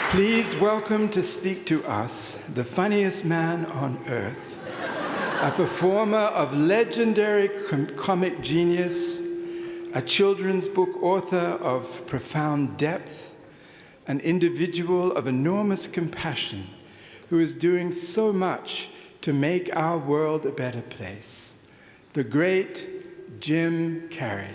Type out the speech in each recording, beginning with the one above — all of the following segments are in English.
Please welcome to speak to us the funniest man on earth, a performer of legendary comic genius, a children's book author of profound depth, an individual of enormous compassion who is doing so much to make our world a better place, the great Jim Carrey.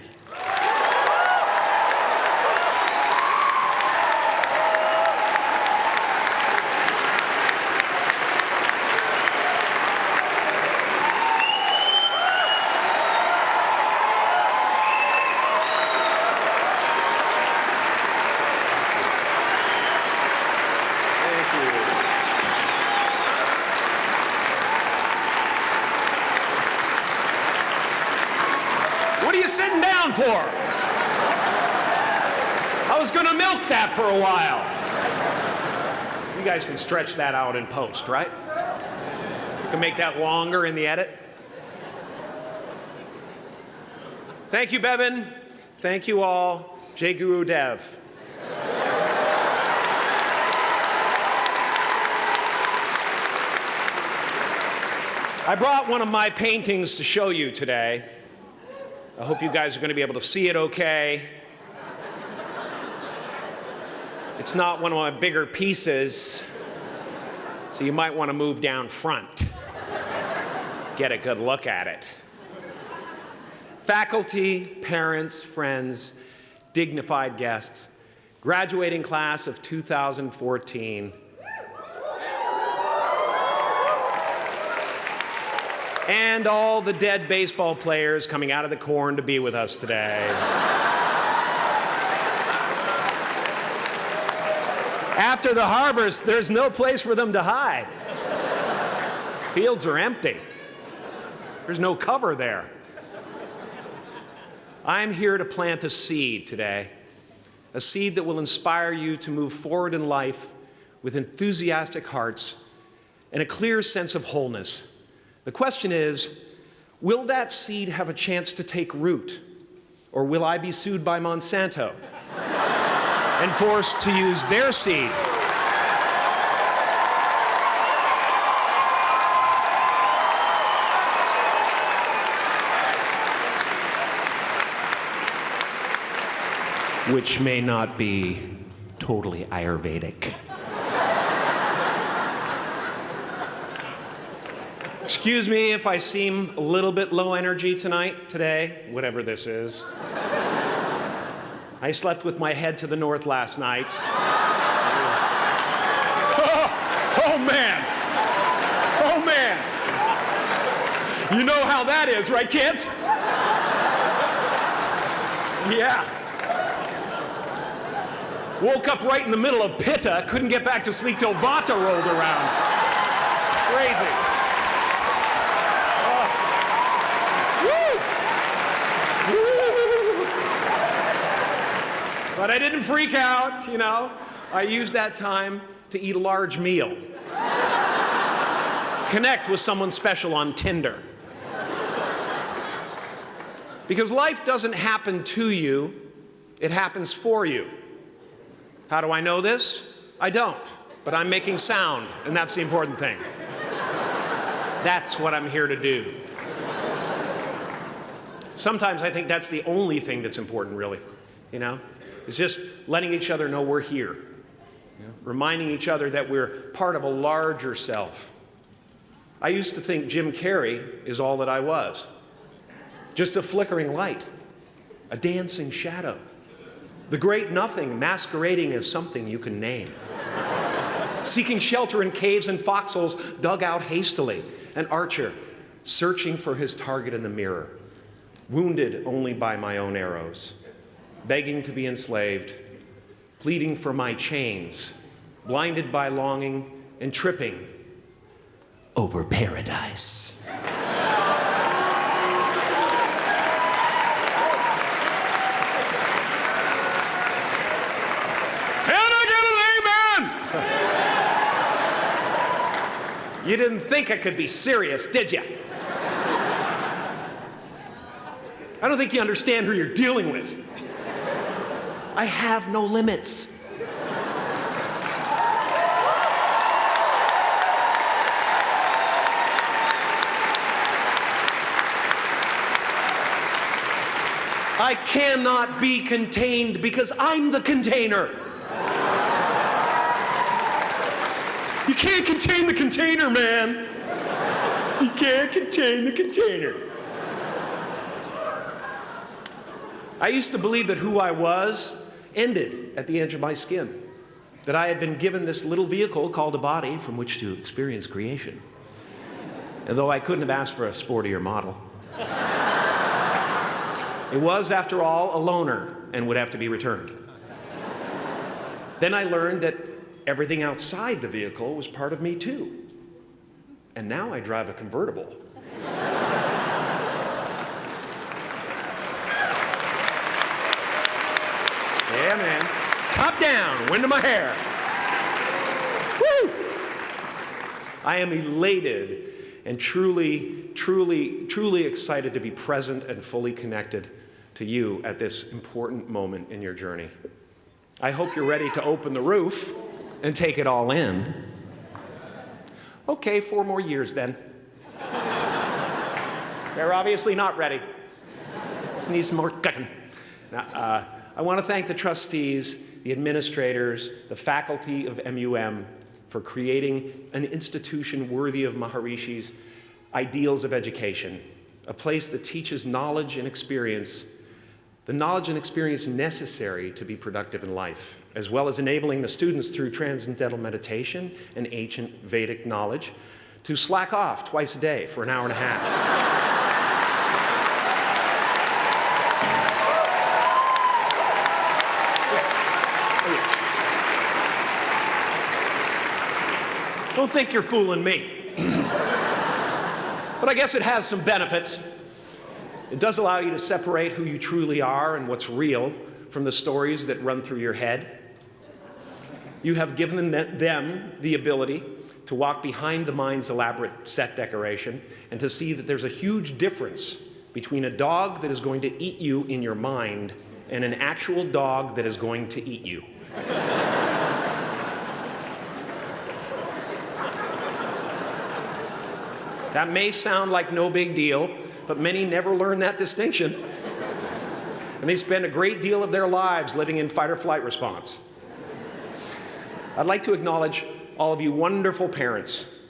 What are you sitting down for? I was going to milk that for a while. You guys can stretch that out in post, right? You can make that longer in the edit. Thank you, Bevan. Thank you all. Jai Guru Dev. I brought one of my paintings to show you today. I hope you guys are going to be able to see it okay. It's not one of my bigger pieces, so you might want to move down front. Get a good look at it. Faculty, parents, friends, dignified guests, graduating class of 2014. And all the dead baseball players coming out of the corn to be with us today. After the harvest, there's no place for them to hide. Fields are empty. There's no cover there. I'm here to plant a seed today, a seed that will inspire you to move forward in life with enthusiastic hearts and a clear sense of wholeness. The question is, will that seed have a chance to take root? Or will I be sued by Monsanto and forced to use their seed? Which may not be totally Ayurvedic. Excuse me if I seem a little bit low energy today, whatever this is. I slept with my head to the north last night. Oh man! Oh man! You know how that is, right, kids? Yeah. Woke up right in the middle of Pitta, couldn't get back to sleep till Vata rolled around. Crazy. But I didn't freak out, you know. I used that time to eat a large meal. Connect with someone special on Tinder. Because life doesn't happen to you, it happens for you. How do I know this? I don't, but I'm making sound, and that's the important thing. That's what I'm here to do. Sometimes I think that's the only thing that's important, really, you know? It's just letting each other know we're here, you know? Reminding each other that we're part of a larger self. I used to think Jim Carrey is all that I was. Just a flickering light, a dancing shadow, the great nothing masquerading as something you can name. Seeking shelter in caves and foxholes dug out hastily, an archer searching for his target in the mirror, wounded only by my own arrows, begging to be enslaved, pleading for my chains, blinded by longing and tripping over paradise. Can I get an amen? You didn't think I could be serious, did you? I don't think you understand who you're dealing with. I have no limits. I cannot be contained because I'm the container. You can't contain the container, man. You can't contain the container. I used to believe that who I was ended at the edge of my skin, that I had been given this little vehicle called a body from which to experience creation. And though I couldn't have asked for a sportier model, it was, after all, a loaner and would have to be returned. Then I learned that everything outside the vehicle was part of me too. And now I drive a convertible. Yeah, man. Top down, wind in my hair. Woo! I am elated and truly excited to be present and fully connected to you at this important moment in your journey. I hope you're ready to open the roof and take it all in. Okay, 4 more years then. They're obviously not ready. Just need some more cooking. Now, I want to thank the trustees, the administrators, the faculty of MUM for creating an institution worthy of Maharishi's ideals of education, a place that teaches knowledge and experience, the knowledge and experience necessary to be productive in life, as well as enabling the students through transcendental meditation and ancient Vedic knowledge to slack off twice a day for an hour and a half. Don't think you're fooling me. But I guess it has some benefits. It does allow you to separate who you truly are and what's real from the stories that run through your head. You have given them the ability to walk behind the mind's elaborate set decoration and to see that there's a huge difference between a dog that is going to eat you in your mind and an actual dog that is going to eat you. That may sound like no big deal, but many never learn that distinction. And they spend a great deal of their lives living in fight or flight response. I'd like to acknowledge all of you wonderful parents.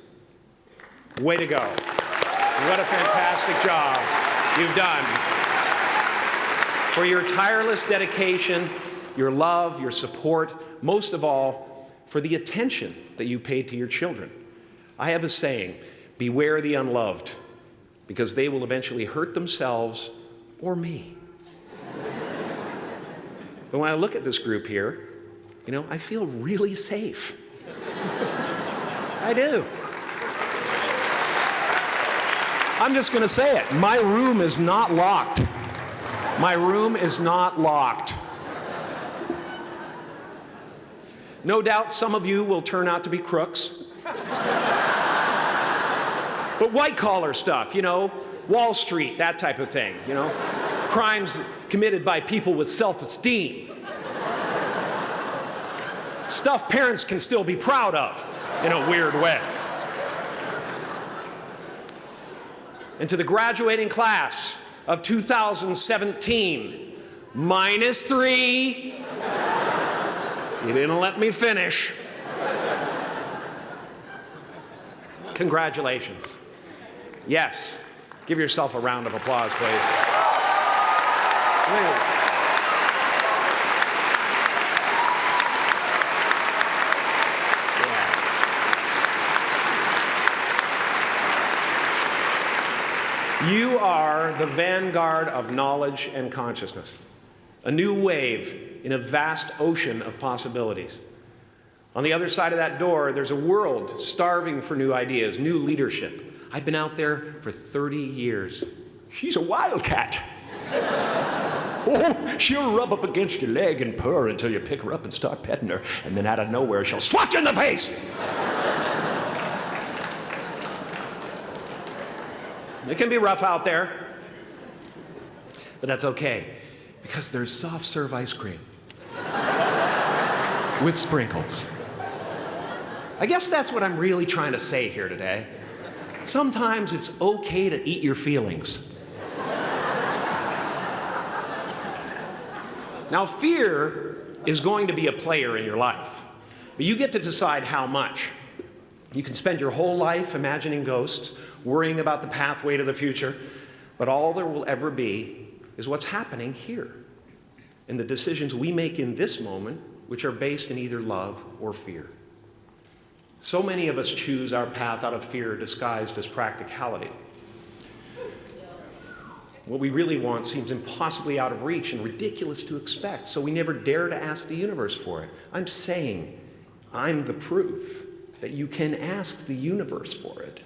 Way to go. What a fantastic job you've done. For your tireless dedication, your love, your support, most of all, for the attention that you paid to your children. I have a saying, beware the unloved, because they will eventually hurt themselves or me. But when I look at this group here, you know, I feel really safe. I do. I'm just going to say it. My room is not locked. My room is not locked. No doubt some of you will turn out to be crooks. But white-collar stuff, you know, Wall Street, that type of thing, you know, crimes committed by people with self-esteem. Stuff parents can still be proud of in a weird way. And to the graduating class of 2017, -3, you didn't let me finish. Congratulations. Yes, give yourself a round of applause, please. Please. Yeah. You are the vanguard of knowledge and consciousness, a new wave in a vast ocean of possibilities. On the other side of that door, there's a world starving for new ideas, new leadership. I've been out there for 30 years. She's a wildcat. Oh, she'll rub up against your leg and purr until you pick her up and start petting her, and then out of nowhere, she'll swat you in the face. It can be rough out there, but that's okay, because there's soft serve ice cream with sprinkles. I guess that's what I'm really trying to say here today. Sometimes it's okay to eat your feelings. Now, fear is going to be a player in your life, but you get to decide how much. You can spend your whole life imagining ghosts, worrying about the pathway to the future, but all there will ever be is what's happening here, and the decisions we make in this moment, which are based in either love or fear. So many of us choose our path out of fear disguised as practicality. What we really want seems impossibly out of reach and ridiculous to expect, so we never dare to ask the universe for it. I'm saying I'm the proof that you can ask the universe for it.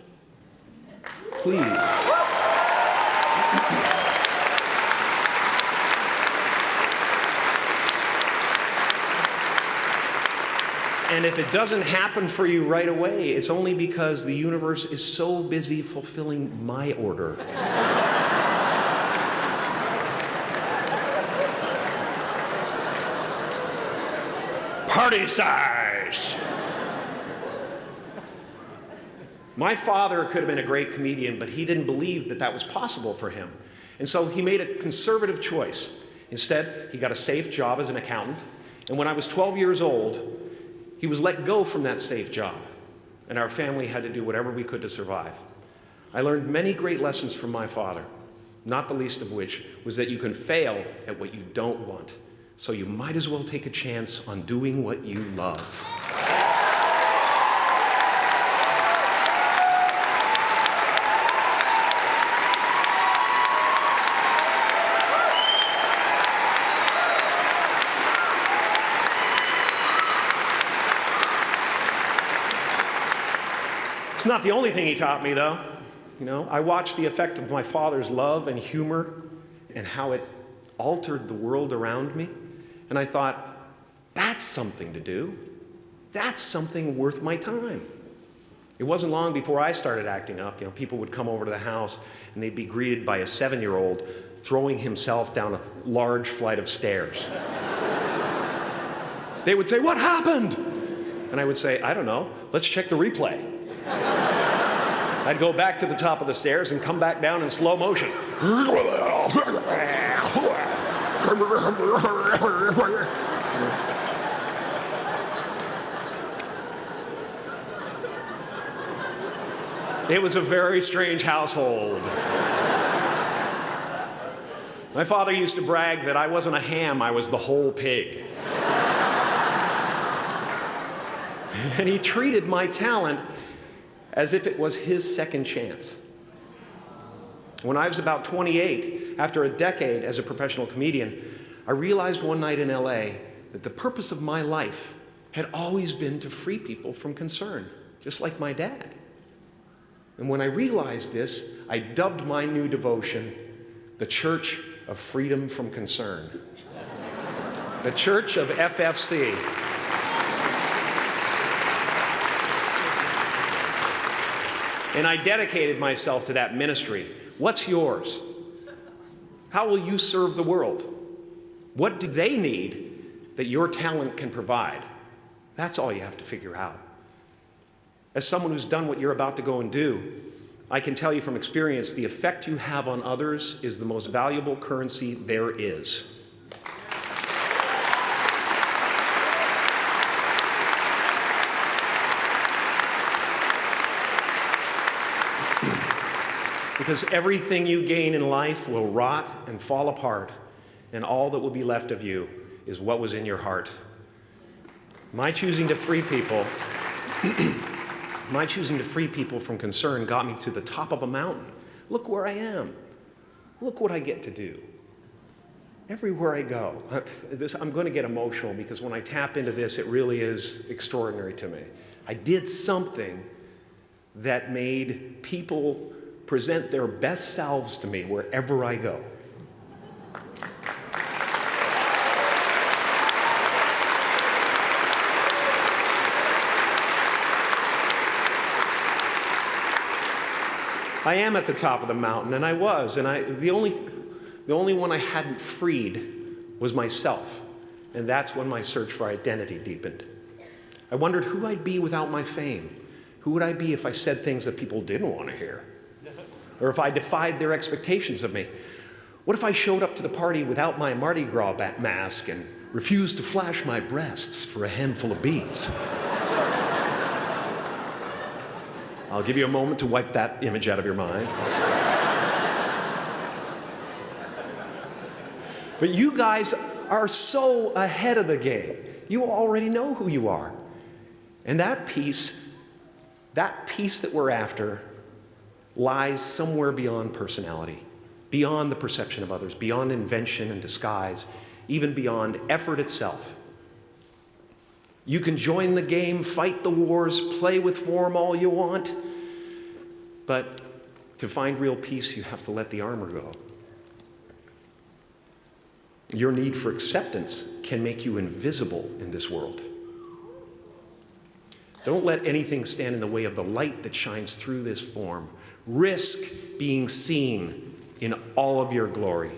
Please. And if it doesn't happen for you right away, it's only because the universe is so busy fulfilling my order. Party size! My father could have been a great comedian, but he didn't believe that that was possible for him. And so he made a conservative choice. Instead, he got a safe job as an accountant. And when I was 12 years old, he was let go from that safe job. And our family had to do whatever we could to survive. I learned many great lessons from my father, not the least of which was that you can fail at what you don't want. So you might as well take a chance on doing what you love. It's not the only thing he taught me, though. You know, I watched the effect of my father's love and humor and how it altered the world around me. And I thought, that's something to do. That's something worth my time. It wasn't long before I started acting up. You know, people would come over to the house and they'd be greeted by a 7-year-old throwing himself down a large flight of stairs. They would say, "What happened?" And I would say, "I don't know. Let's check the replay." I'd go back to the top of the stairs and come back down in slow motion. It was a very strange household. My father used to brag that I wasn't a ham, I was the whole pig. And he treated my talent as if it was his second chance. When I was about 28, after a decade as a professional comedian, I realized one night in LA that the purpose of my life had always been to free people from concern, just like my dad. And when I realized this, I dubbed my new devotion the Church of Freedom from Concern. The Church of FFC. And I dedicated myself to that ministry. What's yours? How will you serve the world? What do they need that your talent can provide? That's all you have to figure out. As someone who's done what you're about to go and do, I can tell you from experience, the effect you have on others is the most valuable currency there is. Because everything you gain in life will rot and fall apart, and all that will be left of you is what was in your heart. My choosing to free people from concern got me to the top of a mountain. Look where I am. Look what I get to do. Everywhere I go. I'm going to get emotional because when I tap into this, it really is extraordinary to me. I did something that made people present their best selves to me wherever I go. I am at the top of the mountain, and I was, and the only one I hadn't freed was myself, and that's when my search for identity deepened. I wondered who I'd be without my fame. Who would I be if I said things that people didn't want to hear? Or if I defied their expectations of me? What if I showed up to the party without my Mardi Gras mask and refused to flash my breasts for a handful of beads? I'll give you a moment to wipe that image out of your mind. But you guys are so ahead of the game. You already know who you are. And that peace that we're after lies somewhere beyond personality, beyond the perception of others, beyond invention and disguise, even beyond effort itself. You can join the game, fight the wars, play with form all you want, but to find real peace, you have to let the armor go. Your need for acceptance can make you invisible in this world. Don't let anything stand in the way of the light that shines through this form. Risk being seen in all of your glory.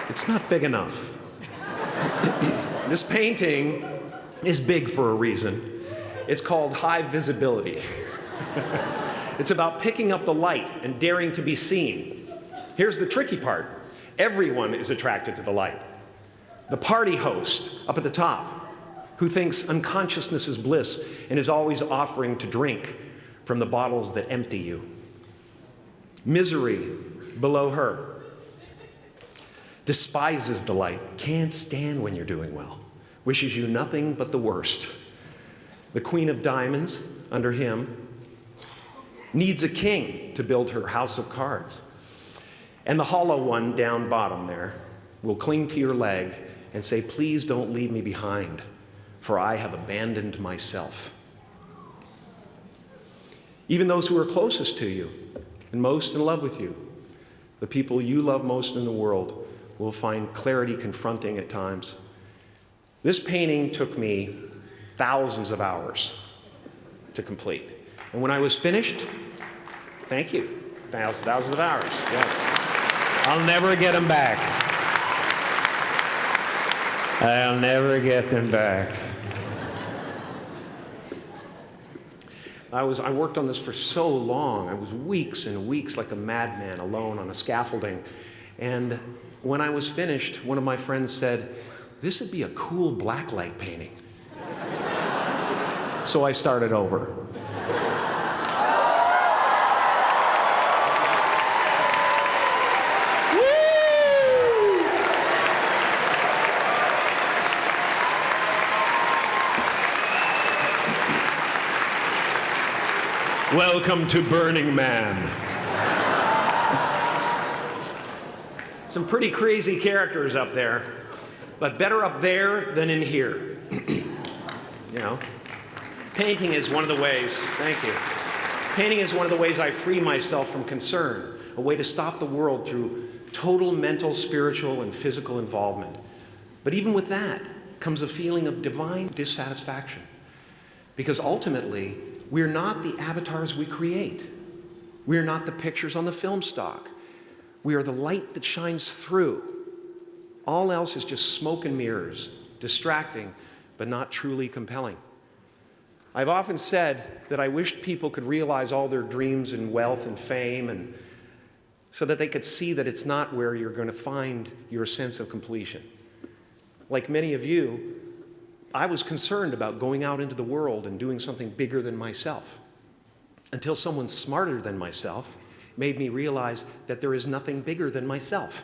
It's not big enough. This painting is big for a reason. It's called high visibility. It's about picking up the light and daring to be seen. Here's the tricky part. Everyone is attracted to the light. The party host up at the top, who thinks unconsciousness is bliss and is always offering to drink from the bottles that empty you. Misery below her. Despises the light, can't stand when you're doing well, wishes you nothing but the worst. The Queen of Diamonds, under him, needs a king to build her house of cards. And the hollow one down bottom there will cling to your leg and say, please don't leave me behind, for I have abandoned myself. Even those who are closest to you and most in love with you, the people you love most in the world, will find clarity confronting at times. This painting took me thousands of hours to complete. And when I was finished, thank you, thousands of hours, yes. I'll never get them back. I'll never get them back. I worked on this for so long. I was weeks and weeks like a madman alone on a scaffolding. And when I was finished, one of my friends said, this would be a cool blacklight painting. So I started over. Welcome to Burning Man. Some pretty crazy characters up there, but better up there than in here. You know, painting is one of the ways, thank you. Painting is one of the ways I free myself from concern, a way to stop the world through total mental, spiritual, and physical involvement. But even with that comes a feeling of divine dissatisfaction, because ultimately, we're not the avatars we create. We're not the pictures on the film stock. We are the light that shines through. All else is just smoke and mirrors, distracting, but not truly compelling. I've often said that I wished people could realize all their dreams and wealth and fame, and so that they could see that it's not where you're going to find your sense of completion. Like many of you, I was concerned about going out into the world and doing something bigger than myself, until someone smarter than myself made me realize that there is nothing bigger than myself.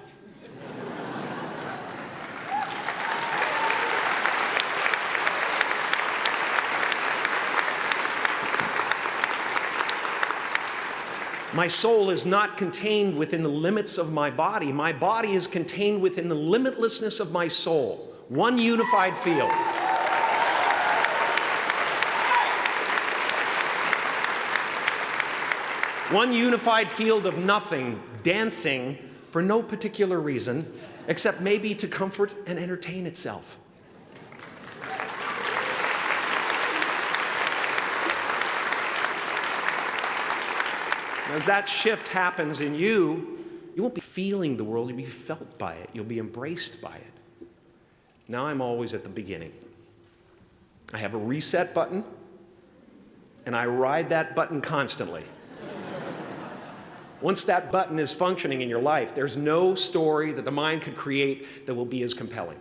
My soul is not contained within the limits of my body. My body is contained within the limitlessness of my soul, one unified field. One unified field of nothing, dancing for no particular reason, except maybe to comfort and entertain itself. As that shift happens in you, you won't be feeling the world, you'll be felt by it. You'll be embraced by it. Now I'm always at the beginning. I have a reset button, and I ride that button constantly. Once that button is functioning in your life, there's no story that the mind could create that will be as compelling.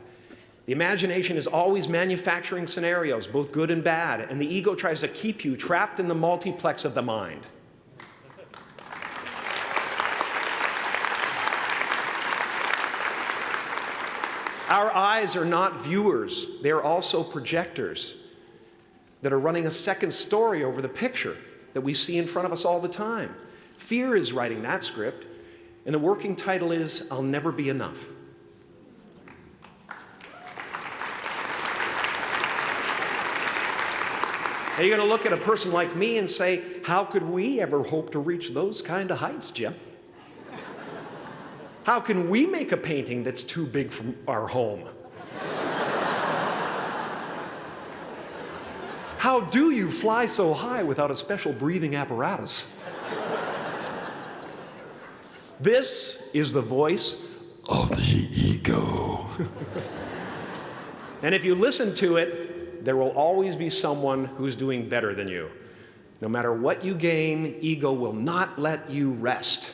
The imagination is always manufacturing scenarios, both good and bad, and the ego tries to keep you trapped in the multiplex of the mind. Our eyes are not viewers, they're also projectors that are running a second story over the picture that we see in front of us all the time. Fear is writing that script, and the working title is, I'll Never Be Enough. Are you going to look at a person like me and say, how could we ever hope to reach those kind of heights, Jim? How can we make a painting that's too big for our home? How do you fly so high without a special breathing apparatus? This is the voice of the ego. And if you listen to it, there will always be someone who's doing better than you. No matter what you gain, ego will not let you rest.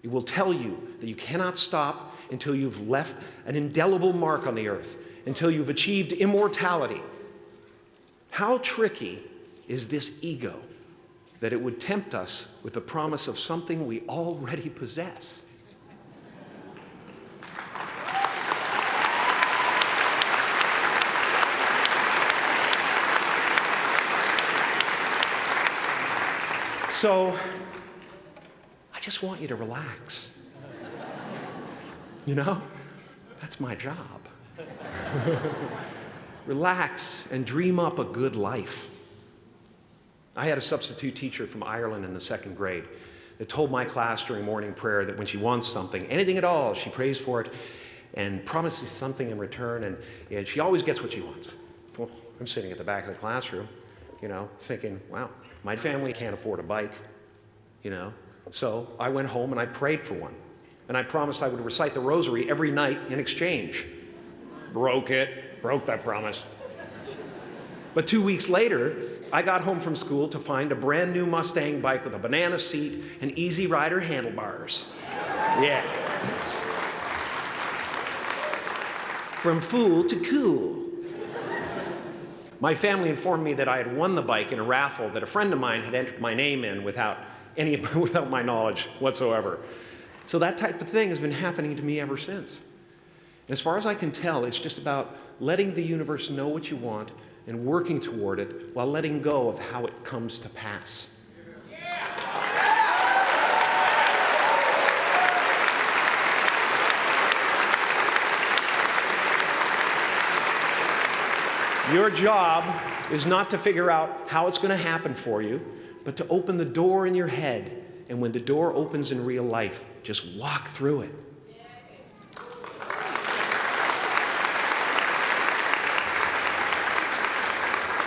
It will tell you that you cannot stop until you've left an indelible mark on the earth, until you've achieved immortality. How tricky is this ego that it would tempt us with the promise of something we already possess? So, I just want you to relax. You know, that's my job. Relax and dream up a good life. I had a substitute teacher from Ireland in the second grade that told my class during morning prayer that when she wants something, anything at all, she prays for it and promises something in return, and she always gets what she wants. Well, I'm sitting at the back of the classroom, you know, thinking, wow, my family can't afford a bike, you know. So I went home and I prayed for one. And I promised I would recite the rosary every night in exchange. Broke that promise. But 2 weeks later, I got home from school to find a brand new Mustang bike with a banana seat and Easy Rider handlebars. Yeah. From fool to cool. My family informed me that I had won the bike in a raffle that a friend of mine had entered my name in without my knowledge whatsoever. So that type of thing has been happening to me ever since. As far as I can tell, it's just about letting the universe know what you want and working toward it while letting go of how it comes to pass. Your job is not to figure out how it's going to happen for you, but to open the door in your head. And when the door opens in real life, just walk through it.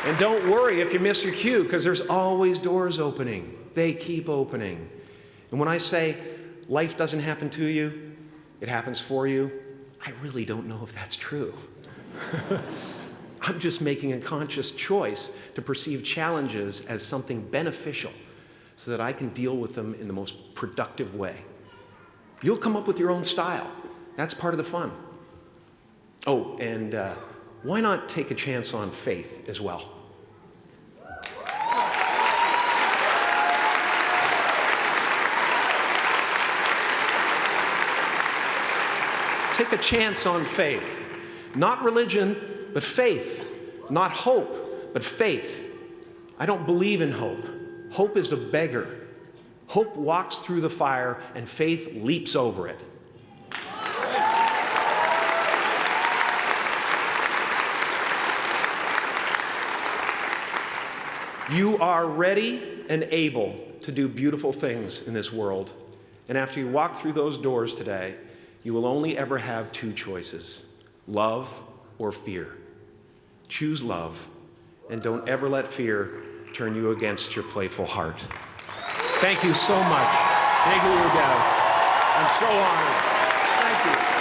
And don't worry if you miss your cue, because there's always doors opening. They keep opening. And when I say life doesn't happen to you, it happens for you, I really don't know if that's true. I'm just making a conscious choice to perceive challenges as something beneficial so that I can deal with them in the most productive way. You'll come up with your own style. That's part of the fun. Oh, and why not take a chance on faith as well? Take a chance on faith. Not religion, but faith. Not hope, but faith. I don't believe in hope. Hope is a beggar. Hope walks through the fire, and faith leaps over it. You are ready and able to do beautiful things in this world. And after you walk through those doors today, You will only ever have two choices, love or fear. Choose love, and don't ever let fear turn you against your playful heart. Thank you so much. Thank you, Odell. I'm so honored. Thank you.